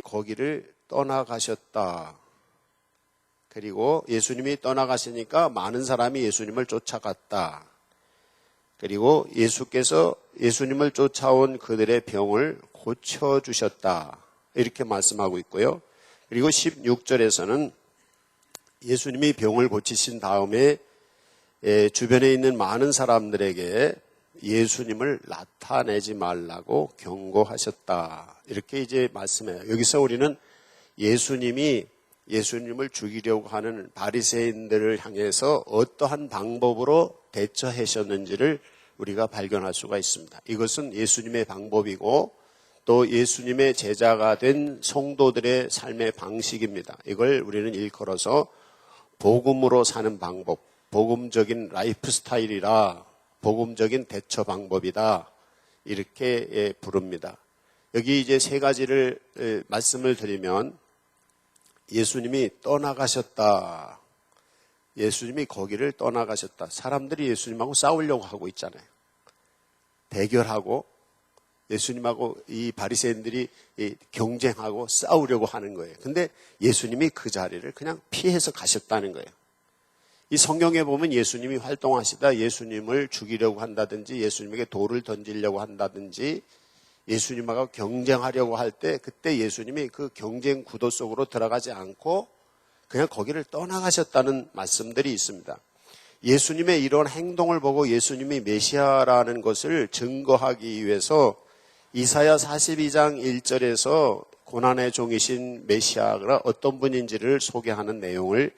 거기를 떠나가셨다. 그리고 예수님이 떠나가시니까 많은 사람이 예수님을 쫓아갔다. 그리고 예수께서 예수님을 쫓아온 그들의 병을 고쳐주셨다. 이렇게 말씀하고 있고요. 그리고 16절에서는 예수님이 병을 고치신 다음에 주변에 있는 많은 사람들에게 예수님을 나타내지 말라고 경고하셨다. 이렇게 이제 말씀해요. 여기서 우리는 예수님을 죽이려고 하는 바리새인들을 향해서 어떠한 방법으로 대처하셨는지를 우리가 발견할 수가 있습니다. 이것은 예수님의 방법이고 또 예수님의 제자가 된 성도들의 삶의 방식입니다. 이걸 우리는 일컬어서 복음으로 사는 방법, 복음적인 라이프 스타일이라 복음적인 대처 방법이다. 이렇게 부릅니다. 여기 이제 세 가지를 말씀을 드리면 예수님이 떠나가셨다. 예수님이 거기를 떠나가셨다. 사람들이 예수님하고 싸우려고 하고 있잖아요. 대결하고 예수님하고 이 바리새인들이 경쟁하고 싸우려고 하는 거예요. 근데 예수님이 그 자리를 그냥 피해서 가셨다는 거예요. 이 성경에 보면 예수님이 활동하시다 예수님을 죽이려고 한다든지 예수님에게 돌을 던지려고 한다든지 예수님하고 경쟁하려고 할 때 그때 예수님이 그 경쟁 구도 속으로 들어가지 않고 그냥 거기를 떠나가셨다는 말씀들이 있습니다. 예수님의 이런 행동을 보고 예수님이 메시아라는 것을 증거하기 위해서 이사야 42장 1절에서 고난의 종이신 메시아가 어떤 분인지를 소개하는 내용을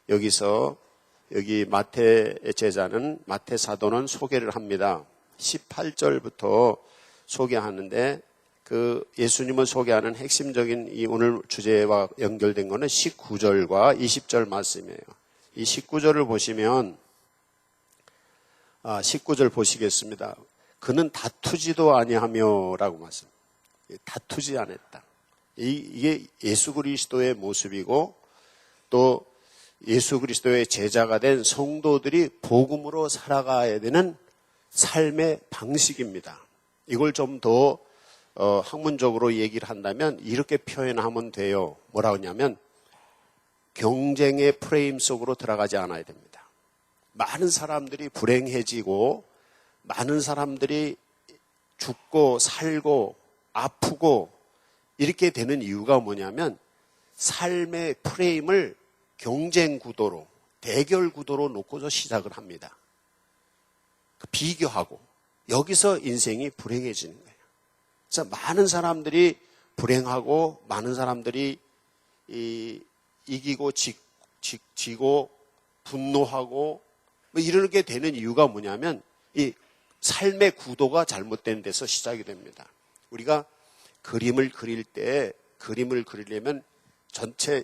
여기 마태 제자는 마태 사도는 소개를 합니다. 18절부터 소개하는데 그 예수님을 소개하는 핵심적인 이 오늘 주제와 연결된 거는 19절과 20절 말씀이에요. 이 19절을 보시면 19절 보시겠습니다. 그는 다투지도 아니하며 라고 말씀. 다투지 않았다. 이게 예수 그리스도의 모습이고 또 예수 그리스도의 제자가 된 성도들이 복음으로 살아가야 되는 삶의 방식입니다. 이걸 좀 더 학문적으로 얘기를 한다면 이렇게 표현하면 돼요. 뭐라고 하냐면 경쟁의 프레임 속으로 들어가지 않아야 됩니다. 많은 사람들이 불행해지고 많은 사람들이 죽고 살고 아프고 이렇게 되는 이유가 뭐냐면 삶의 프레임을 경쟁 구도로 대결 구도로 놓고서 시작을 합니다. 비교하고 여기서 인생이 불행해지는 거예요. 그래서 많은 사람들이 불행하고 많은 사람들이 이기고 지고 분노하고 뭐 이렇게 되는 이유가 뭐냐면 이 삶의 구도가 잘못된 데서 시작이 됩니다. 우리가 그림을 그리려면 전체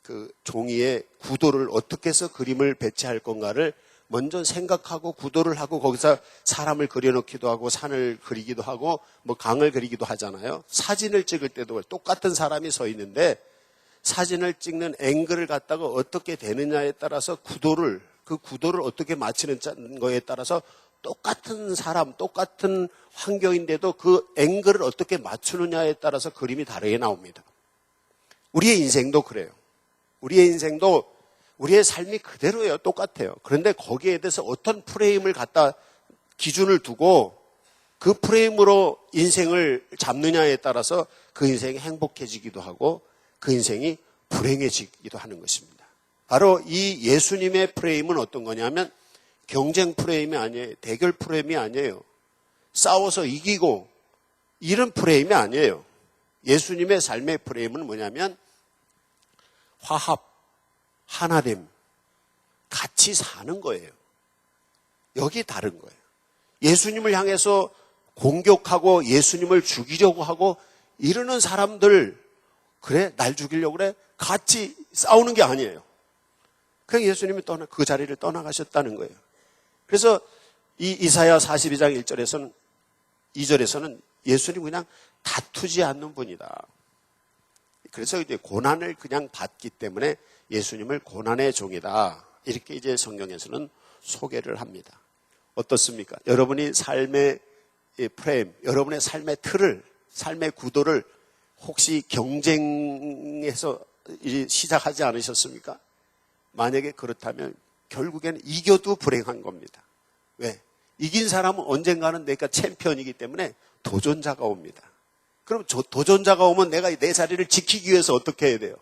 그 종이의 구도를 어떻게 해서 그림을 배치할 건가를 먼저 생각하고 구도를 하고 거기서 사람을 그려놓기도 하고 산을 그리기도 하고 뭐 강을 그리기도 하잖아요. 사진을 찍을 때도 똑같은 사람이 서 있는데 사진을 찍는 앵글을 갖다가 어떻게 되느냐에 따라서 그 구도를 어떻게 맞추는 거에 따라서 똑같은 사람, 똑같은 환경인데도 그 앵글을 어떻게 맞추느냐에 따라서 그림이 다르게 나옵니다. 우리의 인생도 그래요. 우리의 인생도 우리의 삶이 그대로예요. 똑같아요. 그런데 거기에 대해서 어떤 프레임을 갖다 기준을 두고 그 프레임으로 인생을 잡느냐에 따라서 그 인생이 행복해지기도 하고 그 인생이 불행해지기도 하는 것입니다. 바로 이 예수님의 프레임은 어떤 거냐면 경쟁 프레임이 아니에요. 대결 프레임이 아니에요. 싸워서 이기고 이런 프레임이 아니에요. 예수님의 삶의 프레임은 뭐냐면 화합, 하나됨, 같이 사는 거예요. 여기 다른 거예요. 예수님을 향해서 공격하고 예수님을 죽이려고 하고 이러는 사람들, 그래? 날 죽이려고 그래? 같이 싸우는 게 아니에요. 그냥 예수님이 그 자리를 떠나가셨다는 거예요. 그래서 이 이사야 42장 2절에서는 예수님이 그냥 다투지 않는 분이다. 그래서 이제 고난을 그냥 받기 때문에 예수님을 고난의 종이다. 이렇게 이제 성경에서는 소개를 합니다. 어떻습니까? 여러분이 삶의 프레임, 여러분의 삶의 틀을, 삶의 구도를 혹시 경쟁에서 시작하지 않으셨습니까? 만약에 그렇다면 결국에는 이겨도 불행한 겁니다. 왜? 이긴 사람은 언젠가는 내가 챔피언이기 때문에 도전자가 옵니다. 그럼 도전자가 오면 내가 내 자리를 지키기 위해서 어떻게 해야 돼요?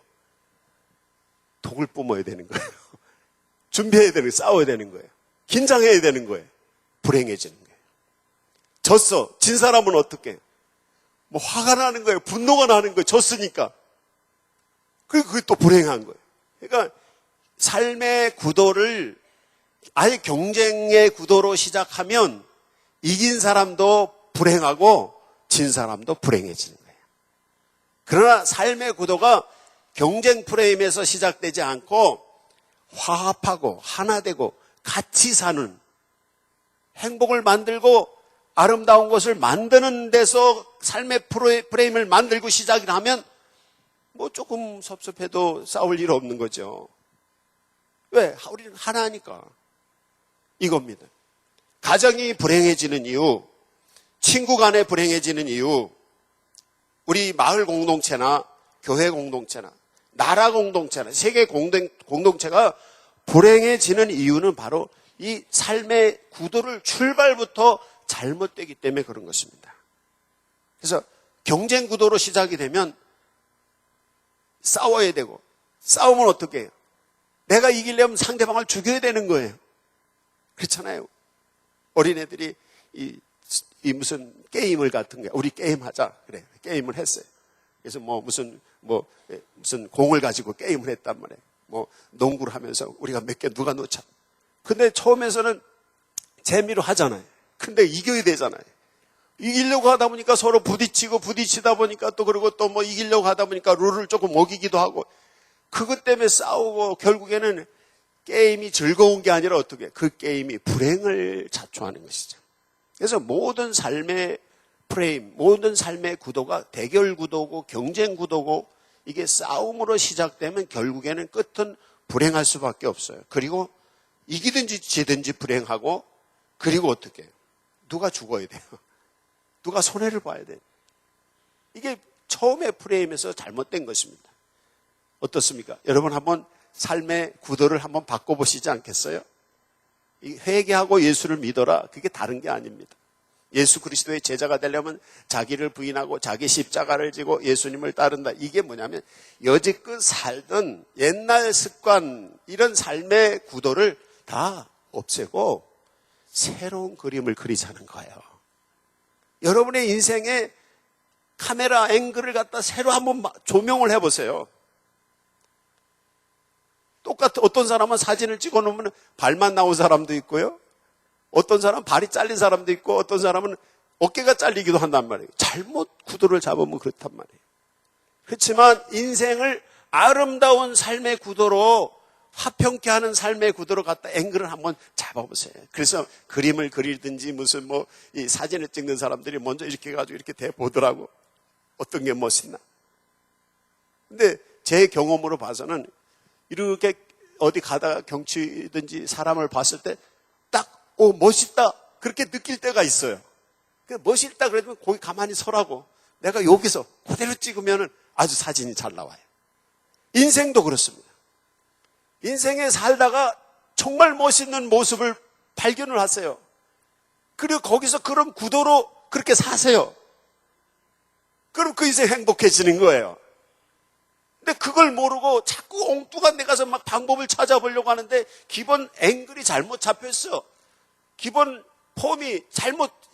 독을 뿜어야 되는 거예요. 준비해야 되는 거예요. 싸워야 되는 거예요. 긴장해야 되는 거예요. 불행해지는 거예요. 졌어. 진 사람은 어떻게 해요? 뭐 화가 나는 거예요. 분노가 나는 거예요. 졌으니까. 그리고 그게 또 불행한 거예요. 그러니까 삶의 구도를 아예 경쟁의 구도로 시작하면 이긴 사람도 불행하고 진 사람도 불행해지는 거예요. 그러나 삶의 구도가 경쟁 프레임에서 시작되지 않고 화합하고 하나 되고 같이 사는, 행복을 만들고 아름다운 것을 만드는 데서 삶의 프레임을 만들고 시작을 하면 뭐 조금 섭섭해도 싸울 일 없는 거죠. 왜? 우리는 하나니까. 이겁니다. 가정이 불행해지는 이유, 친구 간에 불행해지는 이유, 우리 마을 공동체나 교회 공동체나 나라 공동체나 세계 공동체가 불행해지는 이유는 바로 이 삶의 구도를 출발부터 잘못되기 때문에 그런 것입니다. 그래서 경쟁 구도로 시작이 되면 싸워야 되고, 싸우면 어떻게 해요? 내가 이기려면 상대방을 죽여야 되는 거예요. 그렇잖아요. 어린애들이 이 무슨 게임을 같은 거, 우리 게임하자. 그래, 게임을 했어요. 그래서 무슨 공을 가지고 게임을 했단 말이에요. 농구를 하면서 우리가 몇 개 누가 놓자. 근데 처음에서는 재미로 하잖아요. 근데 이겨야 되잖아요. 이기려고 하다 보니까 서로 부딪히다 보니까 또 그리고 또 이기려고 하다 보니까 룰을 조금 어기기도 하고, 그것 때문에 싸우고 결국에는 게임이 즐거운 게 아니라 어떻게, 그 게임이 불행을 자초하는 것이죠. 그래서 모든 삶의 프레임, 모든 삶의 구도가 대결 구도고 경쟁 구도고, 이게 싸움으로 시작되면 결국에는 끝은 불행할 수밖에 없어요. 그리고 이기든지 지든지 불행하고, 그리고 어떻게 해요? 누가 죽어야 돼요. 누가 손해를 봐야 돼요. 이게 처음의 프레임에서 잘못된 것입니다. 어떻습니까? 여러분 한번 삶의 구도를 한번 바꿔보시지 않겠어요? 회개하고 예수를 믿어라. 그게 다른 게 아닙니다. 예수 그리스도의 제자가 되려면 자기를 부인하고 자기 십자가를 지고 예수님을 따른다. 이게 뭐냐면 여지껏 살던 옛날 습관, 이런 삶의 구도를 다 없애고 새로운 그림을 그리자는 거예요. 여러분의 인생에 카메라 앵글을 갖다 새로 한번 조명을 해보세요. 어떤 사람은 사진을 찍어 놓으면 발만 나온 사람도 있고요. 어떤 사람은 발이 잘린 사람도 있고, 어떤 사람은 어깨가 잘리기도 한단 말이에요. 잘못 구도를 잡으면 그렇단 말이에요. 그렇지만 인생을 아름다운 삶의 구도로, 화평케 하는 삶의 구도로 갖다 앵글을 한번 잡아보세요. 그래서 그림을 그리든지 이 사진을 찍는 사람들이 먼저 이렇게 해가지고 이렇게 대보더라고. 어떤 게 멋있나. 근데 제 경험으로 봐서는 이렇게 어디 가다가 경치든지 사람을 봤을 때 딱, 멋있다. 그렇게 느낄 때가 있어요. 멋있다 그러면 거기 가만히 서라고. 내가 여기서 그대로 찍으면 아주 사진이 잘 나와요. 인생도 그렇습니다. 인생에 살다가 정말 멋있는 모습을 발견을 하세요. 그리고 거기서 그런 구도로 그렇게 사세요. 그럼 그 인생 행복해지는 거예요. 근데 그걸 모르고 자꾸 엉뚱한 데 가서 막 방법을 찾아보려고 하는데 기본 앵글이 잘못 잡혔어. 기본 폼이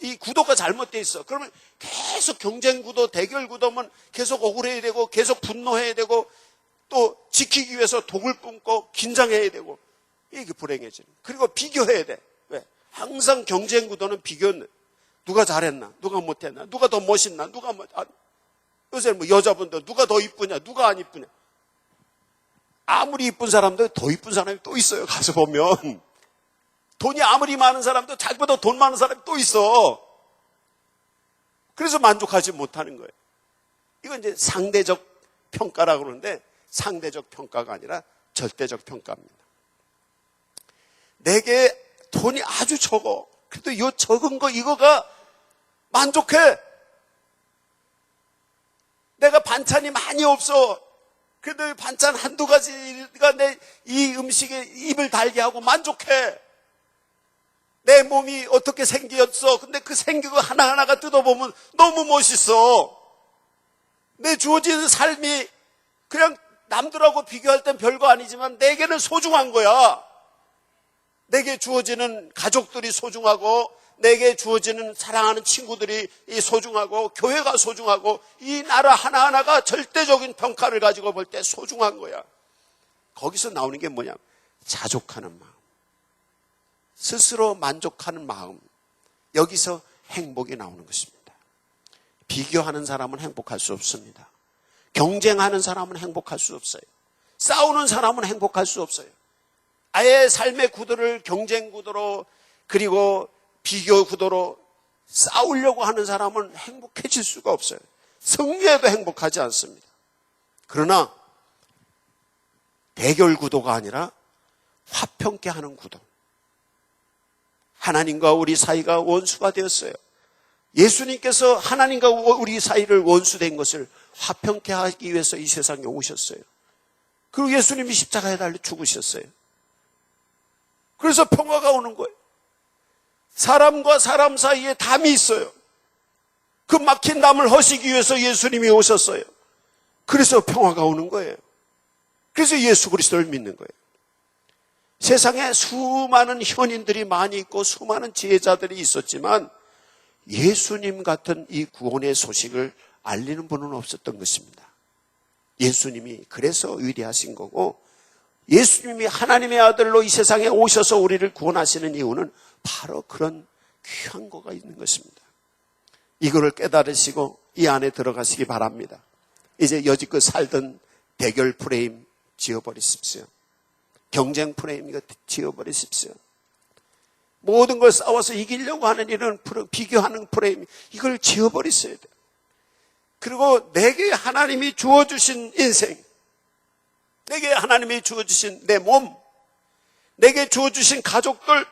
이 구도가 잘못되어 있어. 그러면 계속 경쟁 구도, 대결 구도면 계속 억울해야 되고, 계속 분노해야 되고, 또 지키기 위해서 독을 뿜고 긴장해야 되고, 이게 불행해지는. 그리고 비교해야 돼. 왜? 항상 경쟁 구도는 비교는 누가 잘했나, 누가 못했나, 누가 더 멋있나, 요새 여자분들 누가 더 이쁘냐, 누가 안 이쁘냐. 아무리 이쁜 사람도 더 이쁜 사람이 또 있어요. 가서 보면 돈이 아무리 많은 사람도 자기보다 돈 많은 사람이 또 있어. 그래서 만족하지 못하는 거예요. 이건 이제 상대적 평가라고 그러는데, 상대적 평가가 아니라 절대적 평가입니다. 내게 돈이 아주 적어. 그래도 이 적은 거, 이거가 만족해. 내가 반찬이 많이 없어. 그래도 반찬 한두 가지가 내 이 음식에 입을 달게 하고 만족해. 내 몸이 어떻게 생겼어. 근데 그 생긴 거 하나하나가 뜯어보면 너무 멋있어. 내 주어진 삶이 그냥 남들하고 비교할 땐 별거 아니지만 내게는 소중한 거야. 내게 주어지는 가족들이 소중하고, 내게 주어지는 사랑하는 친구들이 소중하고, 교회가 소중하고, 이 나라 하나하나가 절대적인 평가를 가지고 볼 때 소중한 거야. 거기서 나오는 게 뭐냐? 자족하는 마음, 스스로 만족하는 마음. 여기서 행복이 나오는 것입니다. 비교하는 사람은 행복할 수 없습니다. 경쟁하는 사람은 행복할 수 없어요. 싸우는 사람은 행복할 수 없어요. 아예 삶의 구도를 경쟁 구도로, 그리고 비교 구도로 싸우려고 하는 사람은 행복해질 수가 없어요. 승리해도 행복하지 않습니다. 그러나 대결 구도가 아니라 화평케 하는 구도. 하나님과 우리 사이가 원수가 되었어요. 예수님께서 하나님과 우리 사이를 원수된 것을 화평케 하기 위해서 이 세상에 오셨어요. 그리고 예수님이 십자가에 달려 죽으셨어요. 그래서 평화가 오는 거예요. 사람과 사람 사이에 담이 있어요. 그 막힌 담을 허시기 위해서 예수님이 오셨어요. 그래서 평화가 오는 거예요. 그래서 예수 그리스도를 믿는 거예요. 세상에 수많은 현인들이 많이 있고 수많은 지혜자들이 있었지만 예수님 같은 이 구원의 소식을 알리는 분은 없었던 것입니다. 예수님이 그래서 위대하신 거고, 예수님이 하나님의 아들로 이 세상에 오셔서 우리를 구원하시는 이유는 바로 그런 귀한 거가 있는 것입니다. 이거를 깨달으시고 이 안에 들어가시기 바랍니다. 이제 여지껏 살던 대결 프레임 지워버리십시오. 경쟁 프레임 이거 지워버리십시오. 모든 걸 싸워서 이기려고 하는 이런 비교하는 프레임, 이걸 지워버리셔야 돼요. 그리고 내게 하나님이 주어주신 인생, 내게 하나님이 주어주신 내 몸, 내게 주어주신 가족들,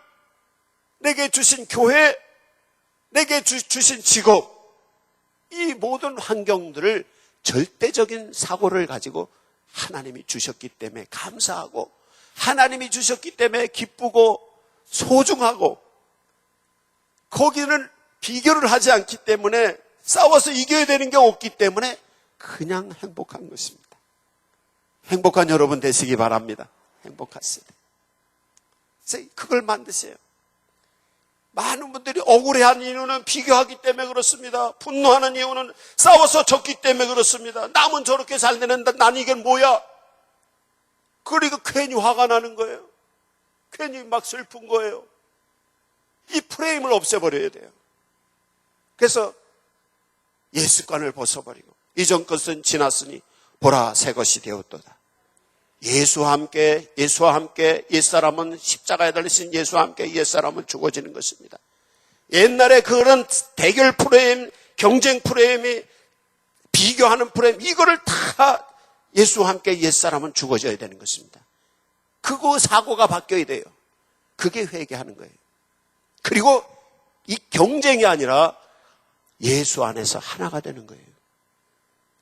내게 주신 교회, 내게 주신 직업, 이 모든 환경들을 절대적인 사고를 가지고 하나님이 주셨기 때문에 감사하고, 하나님이 주셨기 때문에 기쁘고 소중하고, 거기는 비교를 하지 않기 때문에, 싸워서 이겨야 되는 게 없기 때문에 그냥 행복한 것입니다. 행복한 여러분 되시기 바랍니다. 행복하세요. 그걸 만드세요. 많은 분들이 억울해하는 이유는 비교하기 때문에 그렇습니다. 분노하는 이유는 싸워서 졌기 때문에 그렇습니다. 남은 저렇게 잘 되는데 난 이게 뭐야? 그러니까 괜히 화가 나는 거예요. 괜히 막 슬픈 거예요. 이 프레임을 없애버려야 돼요. 그래서 예습관을 벗어버리고, 이전 것은 지났으니 보라 새 것이 되었도다. 예수와 함께 옛사람은 십자가에 달리신 예수와 함께 옛사람은 죽어지는 것입니다. 옛날에 그런 대결 프레임, 경쟁 프레임이, 비교하는 프레임, 이거를 다 예수와 함께 옛사람은 죽어져야 되는 것입니다. 그거 사고가 바뀌어야 돼요. 그게 회개하는 거예요. 그리고 이 경쟁이 아니라 예수 안에서 하나가 되는 거예요.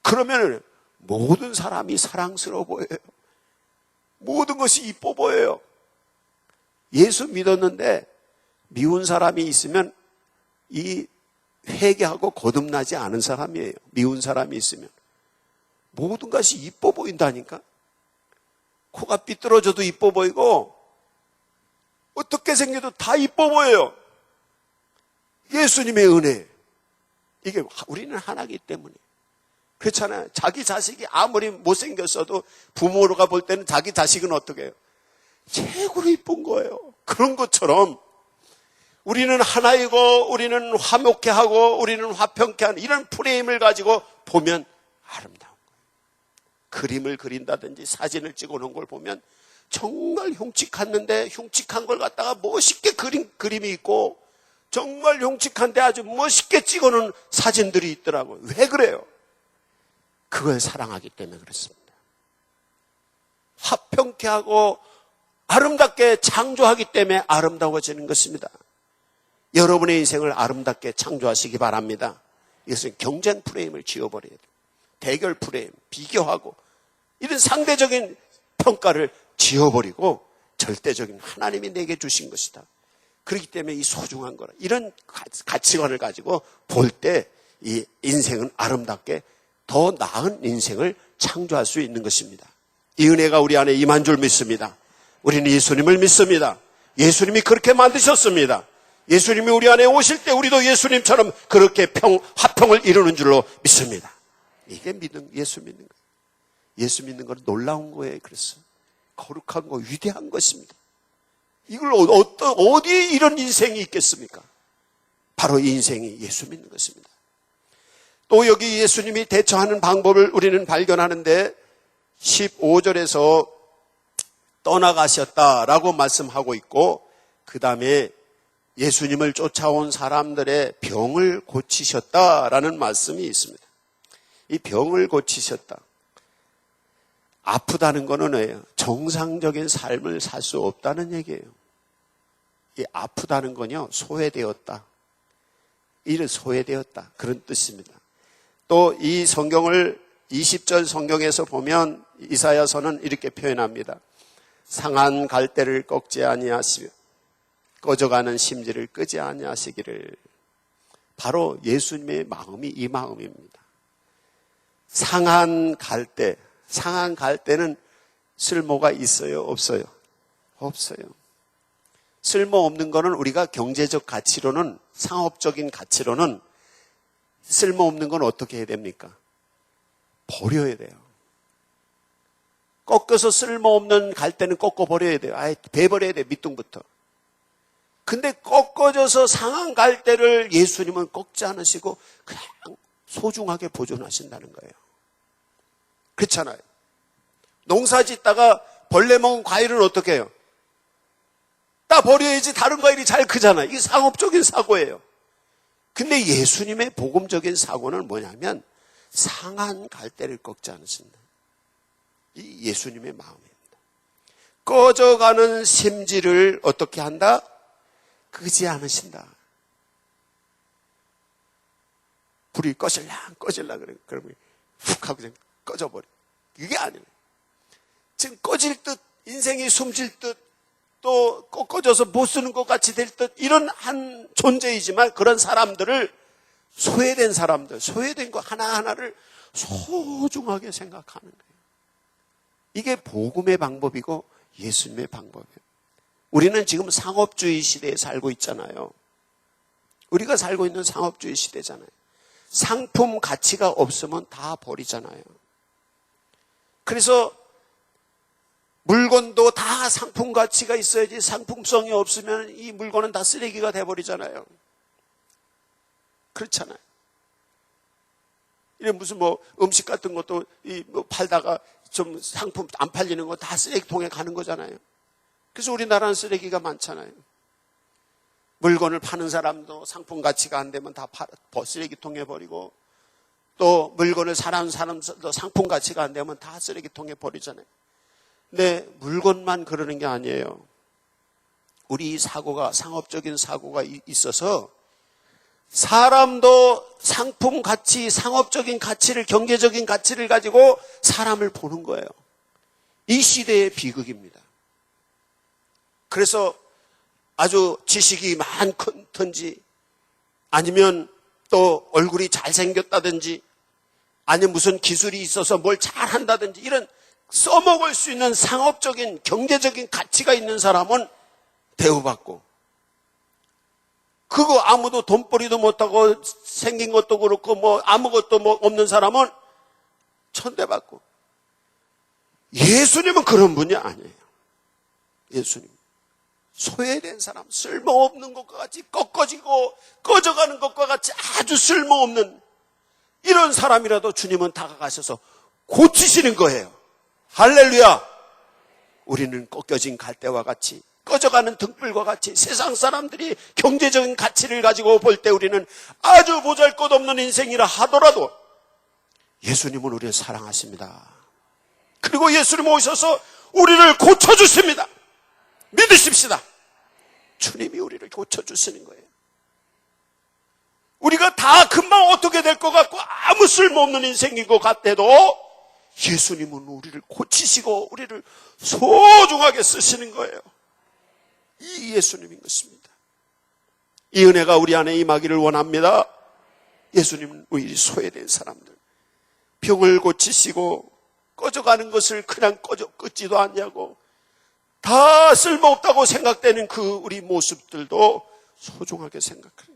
그러면 모든 사람이 사랑스러워 보여요. 모든 것이 이뻐 보여요. 예수 믿었는데 미운 사람이 있으면 이 회개하고 거듭나지 않은 사람이에요. 미운 사람이 있으면 모든 것이 이뻐 보인다니까. 코가 삐뚤어져도 이뻐 보이고 어떻게 생겨도 다 이뻐 보여요. 예수님의 은혜. 이게 우리는 하나이기 때문에. 그렇잖아요. 자기 자식이 아무리 못생겼어도 부모가 볼 때는 자기 자식은 어떻게 해요? 최고로 이쁜 거예요. 그런 것처럼 우리는 하나이고, 우리는 화목해 하고, 우리는 화평케 하는 이런 프레임을 가지고 보면 아름다운 거예요. 그림을 그린다든지 사진을 찍어놓은 걸 보면 정말 흉측했는데 흉측한 걸 갖다가 멋있게 그린 그림이 있고, 정말 흉측한데 아주 멋있게 찍어놓은 사진들이 있더라고요. 왜 그래요? 그걸 사랑하기 때문에 그렇습니다. 화평케 하고 아름답게 창조하기 때문에 아름다워지는 것입니다. 여러분의 인생을 아름답게 창조하시기 바랍니다. 이것은 경쟁 프레임을 지워버려야 돼요. 대결 프레임, 비교하고 이런 상대적인 평가를 지워버리고 절대적인 하나님이 내게 주신 것이다. 그렇기 때문에 이 소중한 거라. 이런 가치관을 가지고 볼 때 이 인생은 아름답게 더 나은 인생을 창조할 수 있는 것입니다. 이 은혜가 우리 안에 임한 줄 믿습니다. 우리는 예수님을 믿습니다. 예수님이 그렇게 만드셨습니다. 예수님이 우리 안에 오실 때 우리도 예수님처럼 그렇게 화평을 이루는 줄로 믿습니다. 이게 예수 믿는 거예요. 예수 믿는 건 놀라운 거예요. 그래서 거룩한 거, 위대한 것입니다. 이걸 어디에 이런 인생이 있겠습니까? 바로 이 인생이 예수 믿는 것입니다. 또 여기 예수님이 대처하는 방법을 우리는 발견하는데 15절에서 떠나가셨다라고 말씀하고 있고 그 다음에 예수님을 쫓아온 사람들의 병을 고치셨다라는 말씀이 있습니다. 이 병을 고치셨다. 아프다는 거는 뭐예요? 정상적인 삶을 살 수 없다는 얘기예요. 이 아프다는 건요, 소외되었다. 이를 소외되었다. 그런 뜻입니다. 또 이 성경을 20절 성경에서 보면 이사야서는 이렇게 표현합니다. 상한 갈대를 꺾지 아니하시며 꺼져가는 심지를 끄지 아니하시기를. 바로 예수님의 마음이 이 마음입니다. 상한 갈대, 상한 갈대는 쓸모가 있어요? 없어요? 없어요. 쓸모없는 거는 우리가 경제적 가치로는, 상업적인 가치로는 쓸모없는 건 어떻게 해야 됩니까? 버려야 돼요. 꺾어서 쓸모없는 갈대는 꺾어 버려야 돼요. 아예 베버려야 돼요. 밑둥부터. 근데 꺾어져서 상한 갈대를 예수님은 꺾지 않으시고 그냥 소중하게 보존하신다는 거예요. 그렇잖아요. 농사 짓다가 벌레 먹은 과일은 어떻게 해요? 따 버려야지 다른 과일이 잘 크잖아요. 이게 상업적인 사고예요. 근데 예수님의 복음적인 사고는 뭐냐면 상한 갈대를 꺾지 않으신다. 이 예수님의 마음입니다. 꺼져가는 심지를 어떻게 한다? 끄지 않으신다. 불이 꺼질라 그래. 그러면 훅 하고 그냥 꺼져버려. 이게 아니에요. 지금 꺼질 듯, 인생이 숨질 듯, 또 꺼져서 못 쓰는 것 같이 될 듯, 이런 한 존재이지만 그런 사람들을, 소외된 사람들, 소외된 거 하나하나를 소중하게 생각하는 거예요. 이게 복음의 방법이고 예수님의 방법이에요. 우리는 지금 상업주의 시대에 살고 있잖아요. 우리가 살고 있는 상업주의 시대잖아요. 상품 가치가 없으면 다 버리잖아요. 그래서 물건도 다 상품 가치가 있어야지, 상품성이 없으면 이 물건은 다 쓰레기가 돼버리잖아요. 그렇잖아요. 이래 무슨 음식 같은 것도 팔다가 좀 상품 안 팔리는 거 다 쓰레기통에 가는 거잖아요. 그래서 우리나라는 쓰레기가 많잖아요. 물건을 파는 사람도 상품 가치가 안 되면 다 쓰레기통에 버리고, 또 물건을 사는 사람도 상품 가치가 안 되면 다 쓰레기통에 버리잖아요. 근데 물건만 그러는 게 아니에요. 우리 사고가, 상업적인 사고가 있어서 사람도 상품 가치, 상업적인 가치를, 경제적인 가치를 가지고 사람을 보는 거예요. 이 시대의 비극입니다. 그래서 아주 지식이 많든지, 아니면 또 얼굴이 잘생겼다든지, 아니면 무슨 기술이 있어서 뭘 잘한다든지, 이런 써먹을 수 있는 상업적인, 경제적인 가치가 있는 사람은 대우받고, 그거 아무도 돈벌이도 못하고 생긴 것도 그렇고 아무것도 없는 사람은 천대받고. 예수님은 그런 분이 아니에요. 예수님 소외된 사람, 쓸모없는 것과 같이 꺾어지고 꺼져가는 것과 같이 아주 쓸모없는 이런 사람이라도 주님은 다가가셔서 고치시는 거예요. 할렐루야. 우리는 꺾여진 갈대와 같이, 꺼져가는 등불과 같이 세상 사람들이 경제적인 가치를 가지고 볼 때 우리는 아주 보잘것없는 인생이라 하더라도 예수님은 우리를 사랑하십니다. 그리고 예수님 오셔서 우리를 고쳐주십니다. 믿으십시다. 주님이 우리를 고쳐주시는 거예요. 우리가 다 금방 어떻게 될 것 같고 아무 쓸모없는 인생인 것 같아도 예수님은 우리를 고치시고 우리를 소중하게 쓰시는 거예요. 이 예수님인 것입니다. 이 은혜가 우리 안에 임하기를 원합니다. 예수님은 우리 소외된 사람들, 병을 고치시고 꺼져가는 것을 그냥 끊지도 않냐고, 다 쓸모없다고 생각되는 그 우리 모습들도 소중하게 생각해요.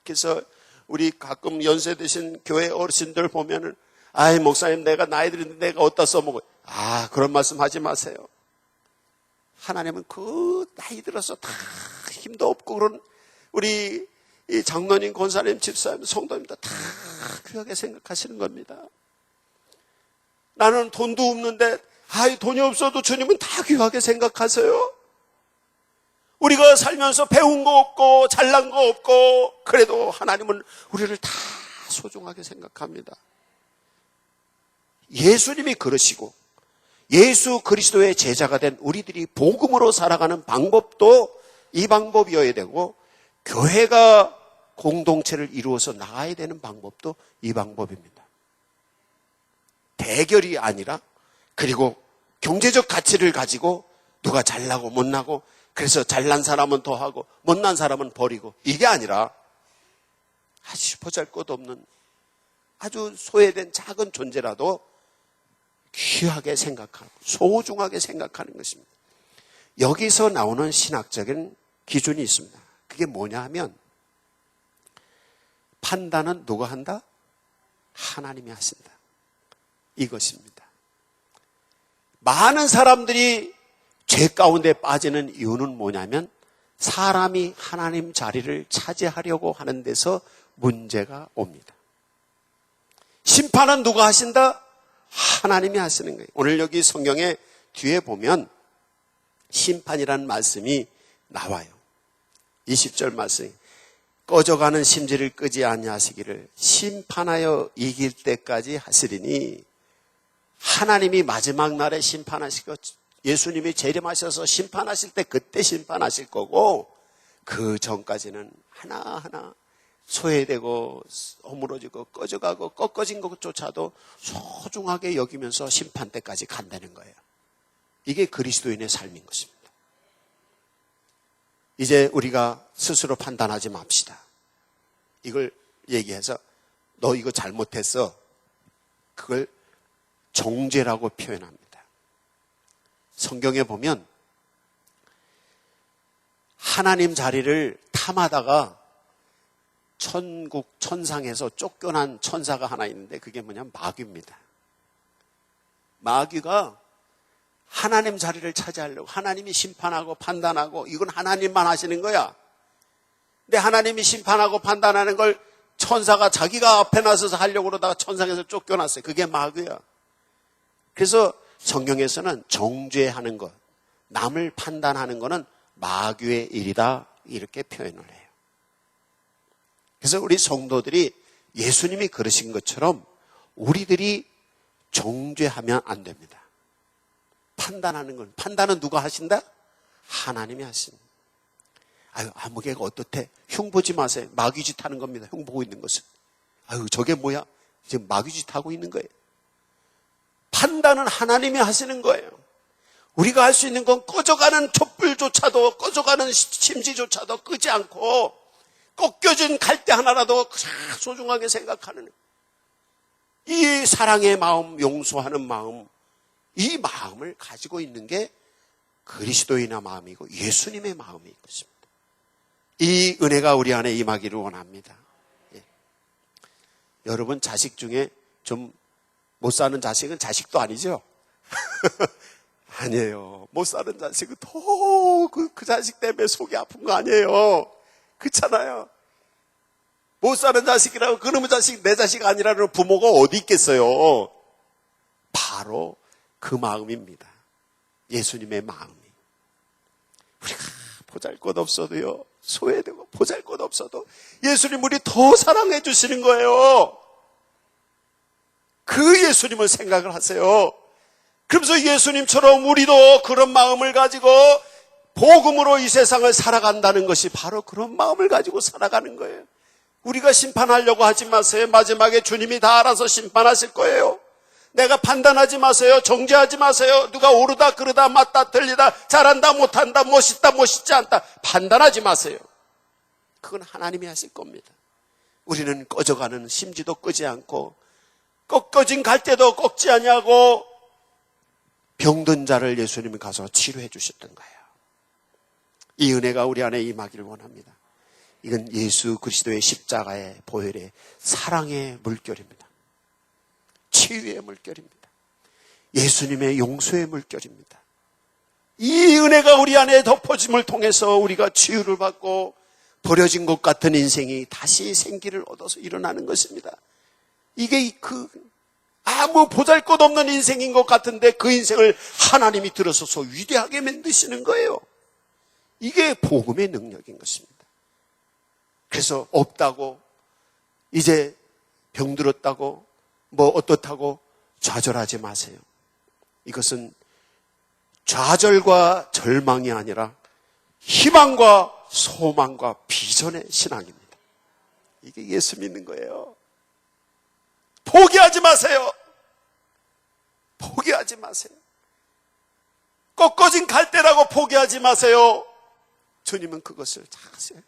그래서 우리 가끔 연세 드신 교회 어르신들 보면은, 아이 목사님 내가 나이 들었는데 내가 어디다 써먹어요. 그런 말씀 하지 마세요. 하나님은 그 나이 들어서 다 힘도 없고 그런 우리 이 장로님, 권사님, 집사님, 성도님들 다 귀하게 생각하시는 겁니다. 나는 돈도 없는데 돈이 없어도 주님은 다 귀하게 생각하세요. 우리가 살면서 배운 거 없고 잘난 거 없고 그래도 하나님은 우리를 다 소중하게 생각합니다. 예수님이 그러시고 예수 그리스도의 제자가 된 우리들이 복음으로 살아가는 방법도 이 방법이어야 되고, 교회가 공동체를 이루어서 나가야 되는 방법도 이 방법입니다. 대결이 아니라, 그리고 경제적 가치를 가지고 누가 잘나고 못나고, 그래서 잘난 사람은 더 하고 못난 사람은 버리고, 이게 아니라 아주 보잘것없는 아주 소외된 작은 존재라도 귀하게 생각하고 소중하게 생각하는 것입니다. 여기서 나오는 신학적인 기준이 있습니다. 그게 뭐냐 하면, 판단은 누가 한다? 하나님이 하신다. 이것입니다. 많은 사람들이 죄 가운데 빠지는 이유는 뭐냐면, 사람이 하나님 자리를 차지하려고 하는 데서 문제가 옵니다. 심판은 누가 하신다? 하나님이 하시는 거예요. 오늘 여기 성경에 뒤에 보면 심판이라는 말씀이 나와요. 20절 말씀이, 꺼져가는 심지를 끄지 아니하시기를 심판하여 이길 때까지 하시리니, 하나님이 마지막 날에 심판하시고 예수님이 재림하셔서 심판하실 때 그때 심판하실 거고, 그 전까지는 하나하나 소외되고 허물어지고 꺼져가고 꺾어진 것조차도 소중하게 여기면서 심판 때까지 간다는 거예요. 이게 그리스도인의 삶인 것입니다. 이제 우리가 스스로 판단하지 맙시다. 이걸 얘기해서 너 이거 잘못했어, 그걸 정죄라고 표현합니다. 성경에 보면 하나님 자리를 탐하다가 천국 천상에서 쫓겨난 천사가 하나 있는데, 그게 뭐냐면 마귀입니다. 마귀가 하나님 자리를 차지하려고, 하나님이 심판하고 판단하고 이건 하나님만 하시는 거야. 근데 하나님이 심판하고 판단하는 걸 천사가 자기가 앞에 나서서 하려고 그러다가 천상에서 쫓겨났어요. 그게 마귀야. 그래서 성경에서는 정죄하는 것, 남을 판단하는 것은 마귀의 일이다, 이렇게 표현을 해요. 그래서 우리 성도들이 예수님이 그러신 것처럼 우리들이 정죄하면 안 됩니다. 판단하는 건, 판단은 누가 하신다? 하나님이 하십니다. 아무개가 어떻대? 흉보지 마세요. 마귀짓 하는 겁니다. 흉보고 있는 것은. 저게 뭐야? 지금 마귀짓 하고 있는 거예요. 판단은 하나님이 하시는 거예요. 우리가 할 수 있는 건 꺼져가는 촛불조차도, 꺼져가는 심지조차도 끄지 않고 꺾여진 갈대 하나라도 소중하게 생각하는, 이 사랑의 마음, 용서하는 마음, 이 마음을 가지고 있는 게 그리스도인의 마음이고 예수님의 마음인 것입니다. 이 은혜가 우리 안에 임하기를 원합니다. 예. 여러분 자식 중에 좀 못 사는 자식은 자식도 아니죠? 아니에요. 못 사는 자식은 더 그 자식 때문에 속이 아픈 거 아니에요. 그렇잖아요. 못 사는 자식이라고, 그놈의 자식 내 자식 아니라는 부모가 어디 있겠어요. 바로 그 마음입니다. 예수님의 마음이. 우리가 보잘것없어도요, 소외되고 보잘것없어도 예수님 우리 더 사랑해 주시는 거예요. 그 예수님을 생각을 하세요. 그러면서 예수님처럼 우리도 그런 마음을 가지고 복음으로 이 세상을 살아간다는 것이 바로 그런 마음을 가지고 살아가는 거예요. 우리가 심판하려고 하지 마세요. 마지막에 주님이 다 알아서 심판하실 거예요. 내가 판단하지 마세요. 정죄하지 마세요. 누가 옳으다 그르다 맞다 틀리다 잘한다 못한다 멋있다 멋있지 않다 판단하지 마세요. 그건 하나님이 하실 겁니다. 우리는 꺼져가는 심지도 끄지 않고 꺾어진 갈대도 꺾지 아니하고 병든 자를 예수님이 가서 치료해 주셨던 거예요. 이 은혜가 우리 안에 임하기를 원합니다. 이건 예수 그리스도의 십자가의 보혈의 사랑의 물결입니다. 치유의 물결입니다. 예수님의 용서의 물결입니다. 이 은혜가 우리 안에 덮어짐을 통해서 우리가 치유를 받고 버려진 것 같은 인생이 다시 생기를 얻어서 일어나는 것입니다. 이게 아무 보잘것없는 인생인 것 같은데 그 인생을 하나님이 들어서서 위대하게 만드시는 거예요. 이게 복음의 능력인 것입니다. 그래서 없다고 이제 병들었다고 뭐 어떻다고 좌절하지 마세요. 이것은 좌절과 절망이 아니라 희망과 소망과 비전의 신앙입니다. 이게 예수 믿는 거예요. 포기하지 마세요. 포기하지 마세요. 꺾어진 갈대라고 포기하지 마세요. 주님은 그것을 잘 아세요.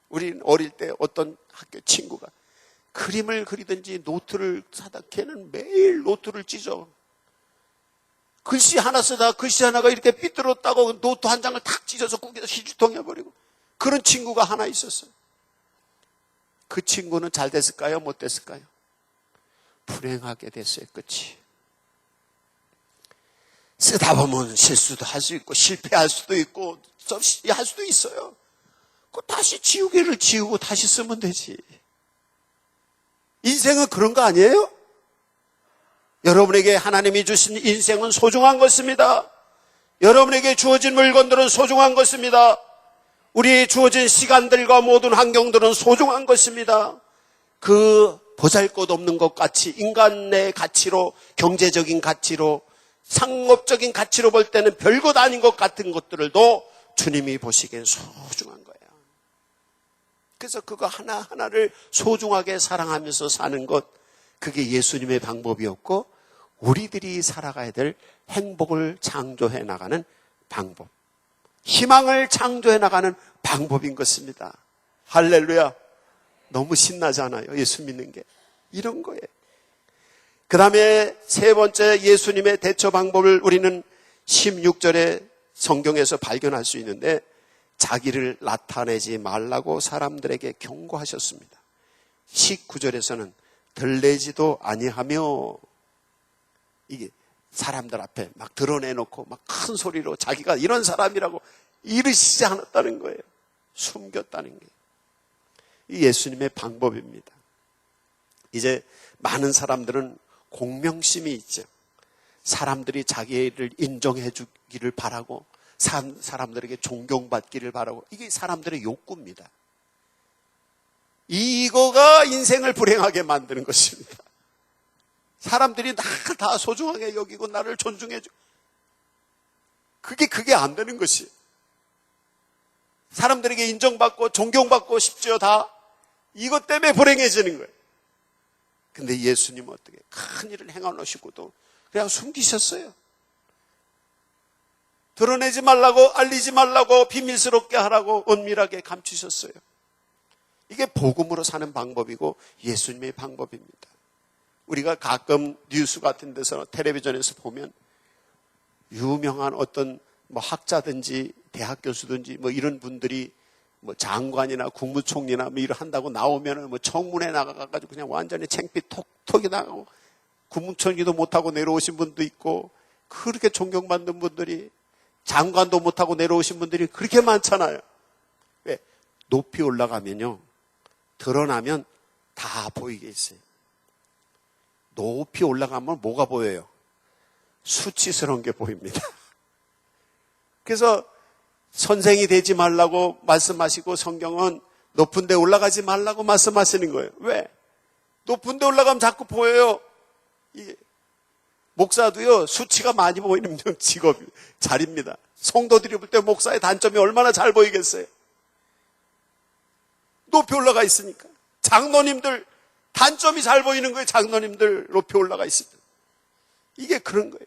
우리는 어릴 때 어떤 학교 친구가 그림을 그리든지 노트를 사다 걔는 매일 노트를 찢어. 글씨 하나 쓰다가 글씨 하나가 이렇게 삐뚤었다고 노트 한 장을 탁 찢어서 구겨서 희주통해 버리고 그런 친구가 하나 있었어요. 그 친구는 잘 됐을까요? 못 됐을까요? 불행하게 됐어요. 끝이. 쓰다 보면 실수도 할 수 있고 실패할 수도 있고 할 수도 있어요. 그 다시 지우개를 지우고 다시 쓰면 되지. 인생은 그런 거 아니에요? 여러분에게 하나님이 주신 인생은 소중한 것입니다. 여러분에게 주어진 물건들은 소중한 것입니다. 우리 주어진 시간들과 모든 환경들은 소중한 것입니다. 그 보잘것없는 것 같이 인간의 가치로 경제적인 가치로 상업적인 가치로 볼 때는 별것 아닌 것 같은 것들도 주님이 보시기엔 소중한 거예요. 그래서 그거 하나하나를 소중하게 사랑하면서 사는 것, 그게 예수님의 방법이었고 우리들이 살아가야 될 행복을 창조해 나가는 방법, 희망을 창조해 나가는 방법인 것입니다. 할렐루야. 너무 신나잖아요. 예수 믿는 게. 이런 거예요. 그 다음에 세 번째 예수님의 대처 방법을 우리는 16절에 성경에서 발견할 수 있는데 자기를 나타내지 말라고 사람들에게 경고하셨습니다. 19절에서는 들레지도 아니하며 이게 사람들 앞에 막 드러내놓고 막 큰 소리로 자기가 이런 사람이라고 이르시지 않았다는 거예요. 숨겼다는 게. 이 예수님의 방법입니다. 이제 많은 사람들은 공명심이 있죠. 사람들이 자기를 인정해 주기를 바라고 사람들에게 존경받기를 바라고 이게 사람들의 욕구입니다. 이거가 인생을 불행하게 만드는 것입니다. 사람들이 나 다 소중하게 여기고 나를 존중해 주. 그게 안 되는 것이. 사람들에게 인정받고 존경받고 싶죠, 다. 이것 때문에 불행해지는 거예요. 근데 예수님은 어떻게 큰 일을 행하시고도 그냥 숨기셨어요. 드러내지 말라고, 알리지 말라고, 비밀스럽게 하라고 은밀하게 감추셨어요. 이게 복음으로 사는 방법이고 예수님의 방법입니다. 우리가 가끔 뉴스 같은 데서 텔레비전에서 보면 유명한 어떤 학자든지 대학 교수든지 이런 분들이 장관이나 국무총리나 일을 한다고 나오면은 청문회 나가가지고 그냥 완전히 창피 톡톡이 나가고 국무총리도 못하고 내려오신 분도 있고 그렇게 존경받는 분들이 장관도 못하고 내려오신 분들이 그렇게 많잖아요. 왜? 높이 올라가면요. 드러나면 다 보이게 있어요. 높이 올라가면 뭐가 보여요? 수치스러운 게 보입니다. 그래서 선생이 되지 말라고 말씀하시고 성경은 높은 데 올라가지 말라고 말씀하시는 거예요. 왜? 높은 데 올라가면 자꾸 보여요. 이게 목사도요, 수치가 많이 보이는 직업, 자리입니다. 성도들이 볼 때 목사의 단점이 얼마나 잘 보이겠어요. 높이 올라가 있으니까. 장로님들 단점이 잘 보이는 거예요. 장로님들 높이 올라가 있으면. 이게 그런 거예요.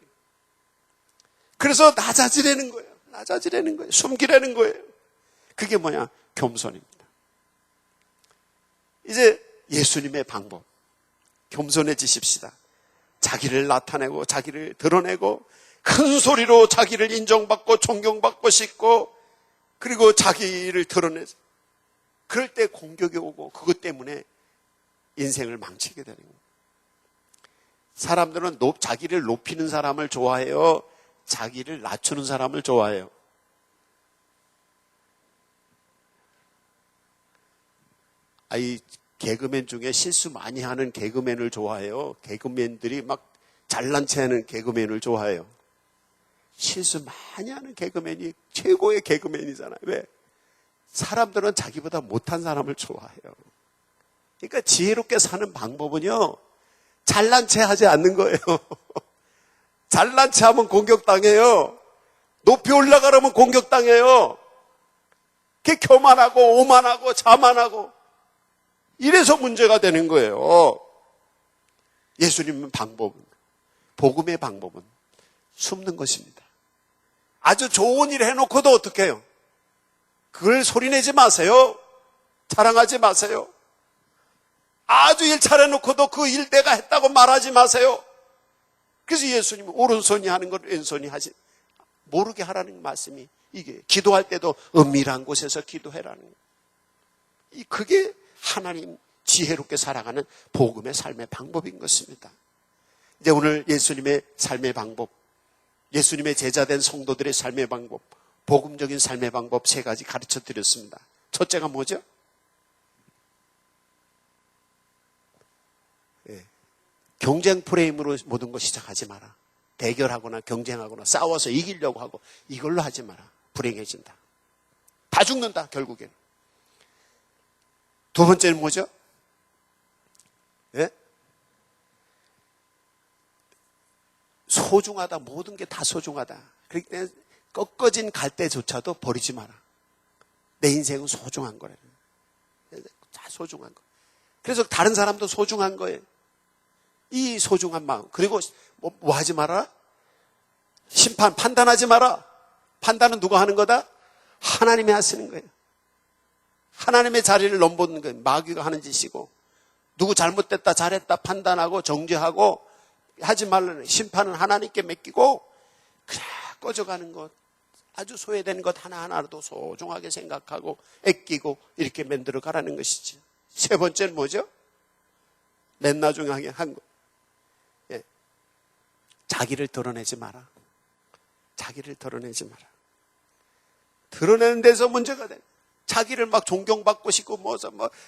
그래서 낮아지라는 거예요. 낮아지라는 거예요. 숨기라는 거예요. 그게 뭐냐? 겸손입니다. 이제 예수님의 방법. 겸손해지십시다. 자기를 나타내고 자기를 드러내고 큰 소리로 자기를 인정받고 존경받고 싶고 그리고 자기를 드러내죠. 그럴 때 공격이 오고 그것 때문에 인생을 망치게 되는 거예요. 사람들은 자기를 높이는 사람을 좋아해요? 자기를 낮추는 사람을 좋아해요? 이 개그맨 중에 실수 많이 하는 개그맨을 좋아해요? 개그맨들이 막 잘난 체 하는 개그맨을 좋아해요? 실수 많이 하는 개그맨이 최고의 개그맨이잖아요. 왜? 사람들은 자기보다 못한 사람을 좋아해요. 그러니까 지혜롭게 사는 방법은요, 잘난 체 하지 않는 거예요. 잘난 체 하면 공격당해요. 높이 올라가려면 공격당해요. 그게 교만하고 오만하고 자만하고 이래서 문제가 되는 거예요. 예수님의 방법은, 복음의 방법은 숨는 것입니다. 아주 좋은 일 해놓고도 어떻게 해요? 그걸 소리내지 마세요. 자랑하지 마세요. 아주 일 잘해놓고도 그 일 내가 했다고 말하지 마세요. 그래서 예수님은 오른손이 하는 걸 왼손이 하지 모르게 하라는 말씀이 이게 기도할 때도 은밀한 곳에서 기도해라는 거예요. 그게 하나님 지혜롭게 살아가는 복음의 삶의 방법인 것입니다. 이제 오늘 예수님의 삶의 방법, 예수님의 제자된 성도들의 삶의 방법, 복음적인 삶의 방법 3가지 가르쳐 드렸습니다. 첫째가 뭐죠? 경쟁 프레임으로 모든 거 시작하지 마라. 대결하거나 경쟁하거나 싸워서 이기려고 하고 이걸로 하지 마라. 불행해진다. 다 죽는다, 결국엔. 두 번째는 뭐죠? 예? 소중하다. 모든 게 다 소중하다. 그렇기 때문에 꺾어진 갈대조차도 버리지 마라. 내 인생은 소중한 거래. 다 소중한 거. 그래서 다른 사람도 소중한 거예요. 이 소중한 마음. 그리고 뭐 하지 마라? 심판, 판단하지 마라. 판단은 누가 하는 거다? 하나님이 하시는 거예요. 하나님의 자리를 넘보는 거예요. 마귀가 하는 짓이고, 누구 잘못됐다 잘했다 판단하고 정죄하고 하지 말라는, 심판은 하나님께 맡기고 그냥 꺼져가는 것, 아주 소외된 것 하나하나도 소중하게 생각하고 아끼고 이렇게 만들어 가라는 것이지. 세 번째는 뭐죠? 맨 나중에 한 거. 자기를 드러내지 마라. 자기를 드러내지 마라. 드러내는 데서 문제가 돼. 자기를 막 존경받고 싶고 뭐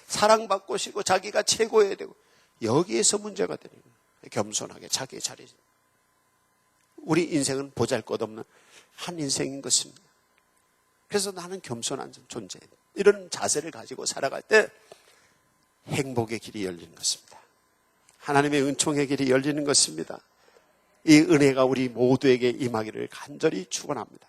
사랑받고 싶고 자기가 최고여야 되고 여기에서 문제가 되는 거예요. 겸손하게 자기의 자리. 우리 인생은 보잘것없는 한 인생인 것입니다. 그래서 나는 겸손한 존재. 이런 자세를 가지고 살아갈 때 행복의 길이 열리는 것입니다. 하나님의 은총의 길이 열리는 것입니다. 이 은혜가 우리 모두에게 임하기를 간절히 축원합니다.